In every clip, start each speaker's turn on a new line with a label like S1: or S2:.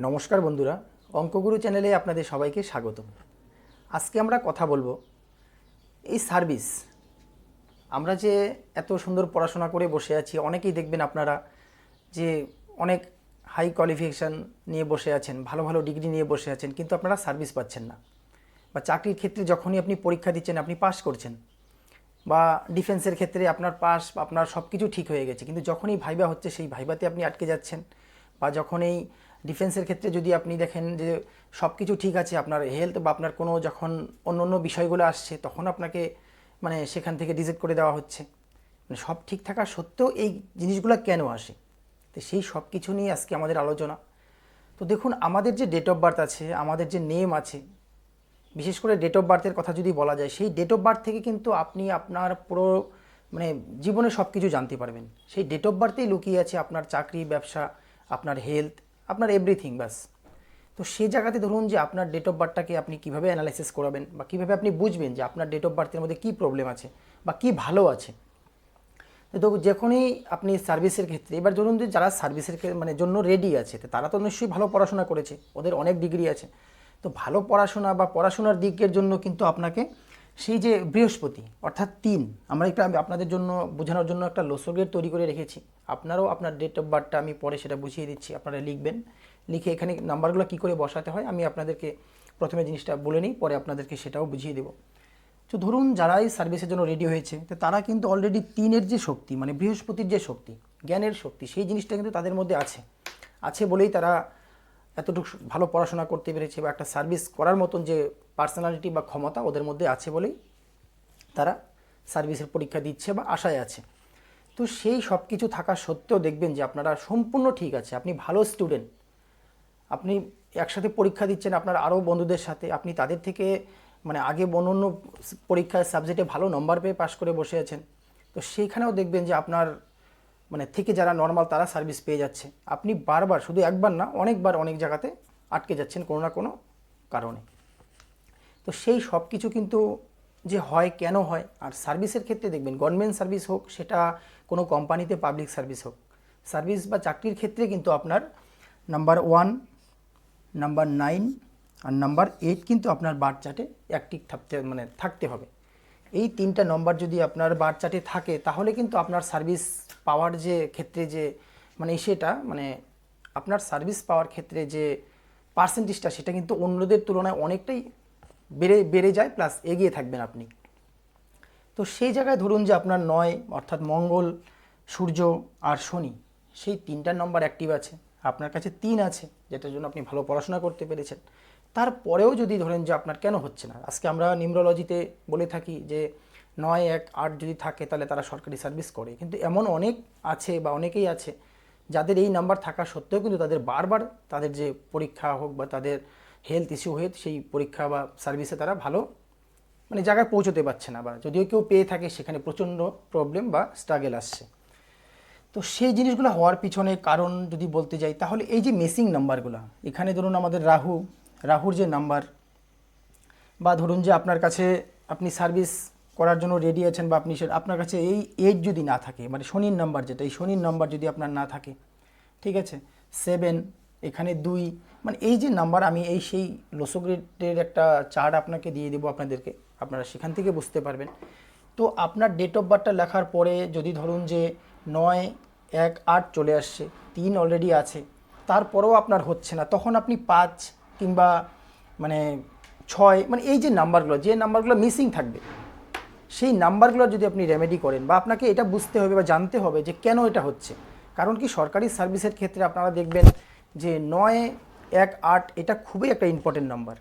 S1: নমস্কার বন্ধুরা, অঙ্কগুরু চ্যানেলে আপনাদের সবাইকে স্বাগত। আজকে আমরা কথা বলবো এই সার্ভিস। আমরা যে এত সুন্দর পড়াশোনা করে বসে আছি, অনেকেই দেখবেন আপনারা যে অনেক হাই কোয়ালিফিকেশান নিয়ে বসে আছেন, ভালো ভালো ডিগ্রি নিয়ে বসে আছেন, কিন্তু আপনারা সার্ভিস পাচ্ছেন না। বা চাকরির ক্ষেত্রে যখনই আপনি পরীক্ষা দিচ্ছেন, আপনি পাস করছেন, বা ডিফেন্সের ক্ষেত্রে আপনার সব কিছু ঠিক হয়ে গেছে, কিন্তু যখনই ভাইবা হচ্ছে সেই ভাইবাতে আপনি আটকে যাচ্ছেন। বা যখন এই ডিফেন্সের ক্ষেত্রে যদি আপনি দেখেন যে সব কিছু ঠিক আছে, আপনার হেলথ বা আপনার কোনো যখন অন্য অন্য বিষয়গুলো আসছে, তখন আপনাকে সেখান থেকে রিজেক্ট করে দেওয়া হচ্ছে। সব ঠিক থাকা সত্ত্বেও এই জিনিসগুলো কেন আসে, তো সেই সব কিছু নিয়ে আজকে আমাদের আলোচনা। তো দেখুন, আমাদের যে ডেট অফ বার্থ আছে, আমাদের যে নেম আছে, বিশেষ করে ডেট অফ বার্থের কথা যদি বলা যায়, সেই ডেট অফ বার্থ থেকে কিন্তু আপনি আপনার পুরো জীবনে সব কিছু জানতে পারবেন। সেই ডেট অফ বার্থেই লুকিয়ে আছে আপনার চাকরি, ব্যবসা, আপনার হেলথ, আপনার এভরিথিং। ব্যাস। তো সেই জায়গাতে ধরুন যে আপনার ডেট অফ বার্থটাকে আপনি কীভাবে অ্যানালাইসিস করাবেন, বা কীভাবে আপনি বুঝবেন যে আপনার ডেট অফ বার্থের মধ্যে কী প্রবলেম আছে বা কী ভালো আছে। তো যখনই আপনি সার্ভিসের ক্ষেত্রে, এবার ধরুন যে যারা সার্ভিসের জন্য রেডি আছে, তো তারা তো নিশ্চয়ই ভালো পড়াশোনা করেছে, ওদের অনেক ডিগ্রি আছে। তো ভালো পড়াশোনা বা পড়াশোনার দিকের জন্য কিন্তু আপনাকে সেই যে বৃহস্পতি অর্থাৎ 3, আমরা একটা আপনাদের জন্য বোঝানোর জন্য একটা লসগের তৈরি করে রেখেছি। আপনারাও আপনার ডেট অফ বার্থটা আমি পরে সেটা বুঝিয়ে দিচ্ছি, আপনারা লিখবেন। লিখে এখানে নাম্বারগুলো কী করে বসাতে হয় আমি আপনাদেরকে প্রথমে জিনিসটা বলে নিই, পরে আপনাদেরকে সেটাও বুঝিয়ে দেবো। তো ধরুন যারা এই সার্ভিসের জন্য রেডি হয়েছে, তো তারা কিন্তু অলরেডি 3-এর যে শক্তি, বৃহস্পতির যে শক্তি, জ্ঞানের শক্তি, সেই জিনিসটা কিন্তু তাদের মধ্যে আছে বলেই তারা এতটুকু ভালো পড়াশোনা করতে পেরেছে, বা একটা সার্ভিস করার মতন যে পার্সোনালিটি বা ক্ষমতা ওদের মধ্যে আছে বলেই তারা সার্ভিসের পরীক্ষা দিচ্ছে বা আশায় আছে। তো সেই সব কিছু থাকা সত্ত্বেও দেখবেন যে আপনারা সম্পূর্ণ ঠিক আছে, আপনি ভালো স্টুডেন্ট, আপনি একসাথে পরীক্ষা দিচ্ছেন আপনার আরও বন্ধুদের সাথে, আপনি তাদের থেকে আগে অন্য পরীক্ষার সাবজেক্টে ভালো নম্বর পেয়ে পাশ করে বসে আছেন। তো সেইখানেও দেখবেন যে আপনার থেকে যারা নর্মাল তারা সার্ভিস পেয়ে যাচ্ছে, আপনি বারবার, শুধু একবার না অনেকবার অনেক জায়গাতে আটকে যাচ্ছেন কোনো না কোনো কারণে। তো সেই সব কিছু কিন্তু যে হয়, কেন হয়, আর সার্ভিসের ক্ষেত্রে দেখবেন গভর্নমেন্ট সার্ভিস হোক, সেটা কোনো কোম্পানিতে পাবলিক সার্ভিস হোক, সার্ভিস বা চাকরির ক্ষেত্রে কিন্তু আপনার নাম্বার 1, নাম্বার 9 আর নাম্বার 8 কিন্তু আপনার বার্থ চার্টে অ্যাক্টিভ থাকতে হবে। এই 3টা নম্বর যদি আপনার বার্থ চার্টে থাকে, তাহলে কিন্তু আপনার সার্ভিস পাওয়ার যে ক্ষেত্রে যে সেটা আপনার সার্ভিস পাওয়ার ক্ষেত্রে যে পার্সেন্টেজটা, সেটা কিন্তু অন্যদের তুলনায় অনেকটাই বেড়ে যায়, প্লাস এগিয়ে থাকবেন আপনি। তো সেই জায়গায় ধরুন যে আপনার 9 অর্থাৎ মঙ্গল, সূর্য আর শনি, সেই 3টা নম্বর অ্যাক্টিভ আছে, আপনার কাছে 3 আছে, যেটার জন্য আপনি ভালো পড়াশোনা করতে পেরেছেন। তারপরেও যদি ধরেন যে আপনার কেন হচ্ছে না, আজকে আমরা নিউমোলজিতে বলে থাকি যে 9, 1, 8 যদি থাকে তাহলে তারা সরকারি সার্ভিস করে, কিন্তু এমন অনেক আছে বা অনেকেই আছে যাদের এই নাম্বার থাকা সত্ত্বেও কিন্তু তাদের বারবার তাদের যে পরীক্ষা হোক বা তাদের হেলথ ইস্যু হয়ে সেই পরীক্ষা বা সার্ভিসে তারা ভালো জায়গায় পৌঁছতে পারছে না, বা যদিও কেউ পেয়ে থাকে সেখানে প্রচণ্ড প্রবলেম বা স্ট্রাগল আসছে। তো সেই জিনিসগুলো হওয়ার পিছনে কারণ যদি বলতে যাই, তাহলে এই যে মিসিং নাম্বারগুলো, এখানে ধরুন আমাদের রাহুর যে নাম্বার, বা ধরুন যে আপনার কাছে আপনি সার্ভিস করার জন্য রেডি আছেন, বা আপনার কাছে এই 8 যদি না থাকে, শনির নাম্বার যেটা, এই শনির নাম্বার যদি আপনার না থাকে, ঠিক আছে, 7, এখানে 2, এই যে নাম্বার, আমি সেই লোসোগ্রেডের একটা চার্ট আপনাকে দিয়ে দেবো আপনাদেরকে, আপনারা সেখান থেকে বুঝতে পারবেন। তো আপনার ডেট অফ বার্থটা লেখার পরে যদি ধরুন যে 9, 1, 8 চলে আসছে, 3 অলরেডি আছে, তারপরেও আপনার হচ্ছে না, তখন আপনি 5 কিংবা 6, এই যে নাম্বারগুলো মিসিং থাকবে, সেই নাম্বারগুলো যদি আপনি রেমেডি করেন, বা আপনাকে এটা বুঝতে হবে বা জানতে হবে যে কেন এটা হচ্ছে। কারণ কি, সরকারি সার্ভিসের ক্ষেত্রে আপনারা দেখবেন যে 9, 1, 8 এটা খুবই একটা ইম্পর্টেন্ট নাম্বার।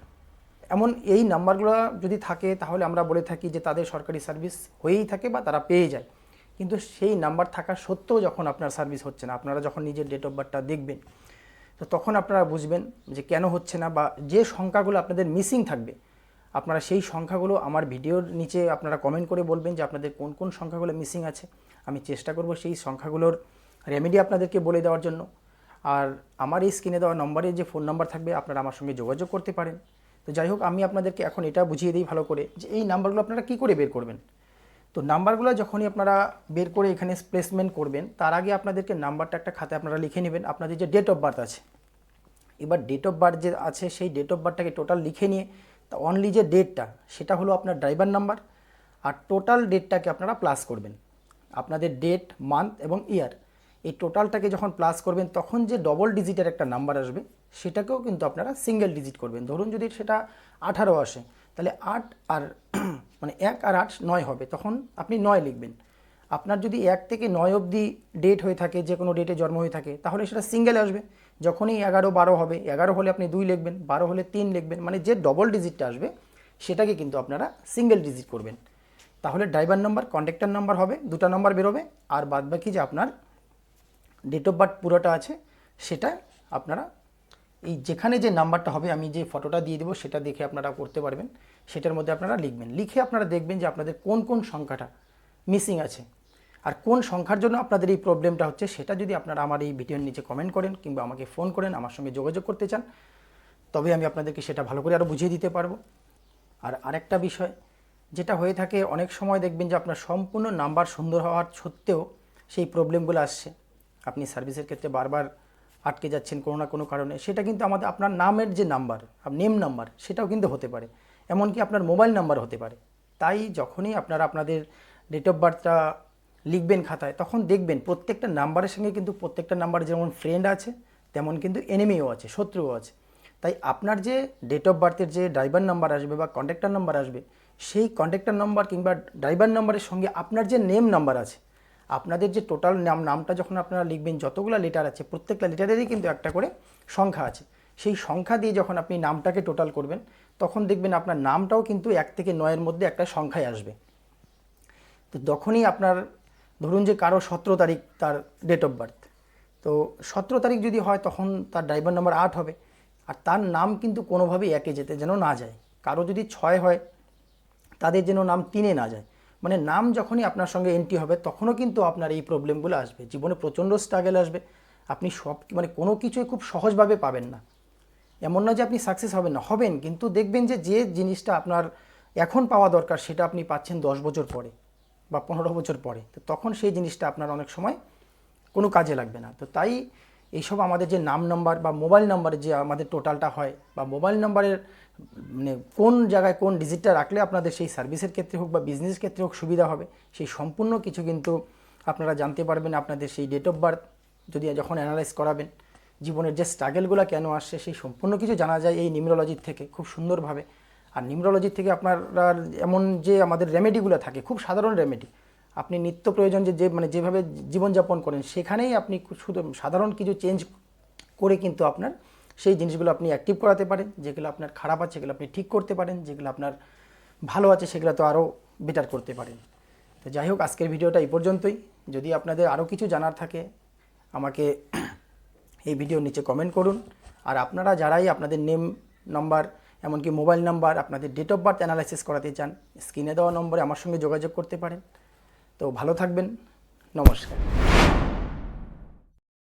S1: এমন এই নাম্বারগুলো যদি থাকে, তাহলে আমরা বলে থাকি যে তাদের সরকারি সার্ভিস হয়েই থাকে বা তারা পেয়ে যায়। কিন্তু সেই নাম্বার থাকা সত্ত্বেও যখন আপনার সার্ভিস হচ্ছে না, আপনারা যখন নিজের ডেট অফ বার্থটা দেখবেন, তো তখন আপনারা বুঝবেন যে কেন হচ্ছে না, বা যে সংখ্যাগুলো আপনাদের মিসিং থাকবে, আপনারা সেই সংখ্যাগুলো আমার ভিডিওর নিচে আপনারা কমেন্ট করে বলবেন যে আপনাদের কোন কোন সংখ্যাগুলো মিসিং আছে। আমি চেষ্টা করব সেই সংখ্যাগুলোর রেমেডি আপনাদেরকে বলে দেওয়ার জন্য। আর আমার এই স্ক্রিনে দেওয়া নম্বরে যে ফোন নাম্বার থাকবে, আপনারা আমার সঙ্গে যোগাযোগ করতে পারেন। তো যাই হোক, আমি আপনাদেরকে এখন এটা বুঝিয়ে দিই ভালো করে যে এই নাম্বারগুলো আপনারা কী করে বের করবেন। তো নাম্বারগুলো যখনই আপনারা বের করে এখানে প্লেসমেন্ট করবেন, তার আগে আপনাদেরকে নাম্বারটা একটা খাতায় আপনারা লিখে নেবেন, আপনাদের যে ডেট অফ বার্থ আছে এবার ডেট অফ বার্থ যে আছে সেই ডেট অফ বার্থটাকে টোটাল লিখে নিয়ে অনলি যে ডেটটা সেটা হলো আপনার ড্রাইভার নাম্বার, আর টোটাল ডেটটাকে আপনারা প্লাস করবেন। আপনাদের ডেট, মান্থ এবং ইয়ার এই টোটালটাকে যখন প্লাস করবেন তখন যে ডবল ডিজিটের একটা নাম্বার আসবে সেটাকেও কিন্তু আপনারা সিঙ্গেল ডিজিট করবেন। ধরুন যদি সেটা 18 আসে তাহলে 8 আর মানে 1 আর 8 9 হবে, তখন আপনি 9 লিখবেন। আপনার যদি 1 থেকে 9 অবধি ডেট হয়ে থাকে, যে কোনো ডেটে জন্ম হয়ে থাকে, তাহলে সেটা সিঙ্গেল আসবে। যখনই 11 12 হবে, 11 হলে আপনি 2 লিখবেন, 12 হলে 3 লিখবেন, মানে যে ডবল ডিজিটটা আসবে সেটাকে কিন্তু আপনারা সিঙ্গেল ডিজিট করবেন। তাহলে ড্রাইভার নাম্বার, কন্ডাক্টর নাম্বার হবে, দুটো নাম্বার বেরোবে, আর বাদবাকি যে আপনার ডেট অফ বার্থ পুরোটা আছে সেটা আপনারা এই যেখানে যে নাম্বারটা হবে, আমি যে ফটোটা দিয়ে দেবো সেটা দেখে আপনারা করতে পারবেন, সেটার মধ্যে আপনারা লিখবেন। লিখে আপনারা দেখবেন যে আপনাদের কোন কোন সংখ্যাটা মিসিং আছে আর কোন সংখ্যার জন্য আপনাদের এই প্রবলেমটা হচ্ছে, সেটা যদি আপনারা আমার এই ভিডিওর নিচে কমেন্ট করেন কিংবা আমাকে ফোন করেন, আমার সঙ্গে যোগাযোগ করতে চান, তবে আমি আপনাদেরকে সেটা ভালো করে আরও বুঝিয়ে দিতে পারবো। আর আরেকটা বিষয় যেটা হয়ে থাকে, অনেক সময় দেখবেন যে আপনার সম্পূর্ণ নাম্বার সুন্দর হওয়ার সত্ত্বেও সেই প্রবলেমগুলো আসছে। আপনি সার্ভিসের ক্ষেত্রে বারবার আটকে যাচ্ছেন কোনো না কোনো কারণে, সেটা কিন্তু আপনার নামের যে নাম্বার, নেম নাম্বার, সেটাও কিন্তু হতে পারে, এমনকি আপনার মোবাইল নাম্বার হতে পারে। তাই যখনই আপনারা আপনাদের ডেট অফ বার্থটা লিখবেন খাতায়, তখন দেখবেন প্রত্যেকটা নাম্বারের সঙ্গে কিন্তু প্রত্যেকটা নাম্বারে যেমন ফ্রেন্ড আছে তেমন কিন্তু এনিমিও আছে, শত্রুও আছে। তাই আপনার যে ডেট অফ বার্থের যে ড্রাইভার নাম্বার আসবে বা কন্ট্যাক্টর নাম্বার আসবে, সেই কন্ট্যাক্টর নাম্বার কিংবা ড্রাইভার নাম্বারের সঙ্গে আপনার যে নেম নাম্বার আছে, আপনাদের যে টোটাল নামটা যখন আপনারা লিখবেন, যতগুলো লেটার আছে প্রত্যেকটা লেটারেরই কিন্তু একটা করে সংখ্যা আছে। সেই সংখ্যা দিয়ে যখন আপনি নামটাকে টোটাল করবেন, তখন দেখবেন আপনার নামটাও কিন্তু 1 থেকে 9-এর মধ্যে একটা সংখ্যায় আসবে। তো তখনই আপনার ধরুন যে কারো 17 তারিখ তার ডেট অফ বার্থ, তো 17 তারিখ যদি হয় তখন তার ড্রাইভার নাম্বার 8 হবে, আর তার নাম কিন্তু কোনোভাবেই 1-এ যেতে যেন না যায়। কারো যদি 6 হয় তাদের যেন নাম 3-এ না যায়। মানে নাম যখনই আপনার সঙ্গে এন্ট্রি হবে তখনও কিন্তু আপনার এই প্রবলেমগুলো আসবে, জীবনে প্রচণ্ড স্ট্রাগল আসবে। আপনি মানে কোনো কিছুই খুব সহজভাবে পাবেন না। এমন না যে আপনি সাকসেস হবেন না, হবেন, কিন্তু দেখবেন যে যে জিনিসটা আপনার এখন পাওয়া দরকার সেটা আপনি পাচ্ছেন 10 বছর পরে বা 15 বছর পরে। তো তখন সেই জিনিসটা আপনার অনেক সময় কোনো কাজে লাগবে না। তো তাই এইসব আমাদের যে নাম নাম্বার বা মোবাইল নাম্বারের যে আমাদের টোটালটা হয়, বা মোবাইল নাম্বারের মানে কোন জায়গায় কোন ডিজিটটা রাখলে আপনাদের সেই সার্ভিসের ক্ষেত্রে হোক বা বিজনেস ক্ষেত্রে হোক সুবিধা হবে, সেই সম্পূর্ণ কিছু কিন্তু আপনারা জানতে পারবেন আপনাদের সেই ডেট অফ বার্থ যদি যখন অ্যানালাইজ করাবেন। জীবনের যে স্ট্রাগলগুলো কেন আসছে সেই সম্পূর্ণ কিছু জানা যায় এই নিউমেরোলজির থেকে খুব সুন্দরভাবে। আর নিউমেরোলজির থেকে আপনারা এমন যে আমাদের রেমেডিগুলো থাকে, খুব সাধারণ রেমেডি, আপনি নিত্য প্রয়োজন যে মানে যেভাবে জীবনযাপন করেন সেখানেই আপনি শুধু সাধারণ কিছু চেঞ্জ করে কিন্তু আপনার সেই জিনিসগুলো আপনি অ্যাক্টিভ করাতে পারেন। যেগুলো আপনার খারাপ আছে সেগুলো আপনি ঠিক করতে পারেন, যেগুলো আপনার ভালো আছে সেগুলো তো আরও বেটার করতে পারেন। তো যাই হোক, আজকের ভিডিওটা এই পর্যন্তই। যদি আপনাদের আরও কিছু জানার থাকে আমাকে এই ভিডিওর নিচে কমেন্ট করুন। আর আপনারা যারাই আপনাদের নেম নাম্বার, এমনকি মোবাইল নাম্বার, আপনাদের ডেট অফ বার্থ অ্যানালাইসিস করাতে চান, স্ক্রিনে দেওয়া নম্বরে আমার সঙ্গে যোগাযোগ করতে পারেন। তো ভালো থাকবেন, নমস্কার।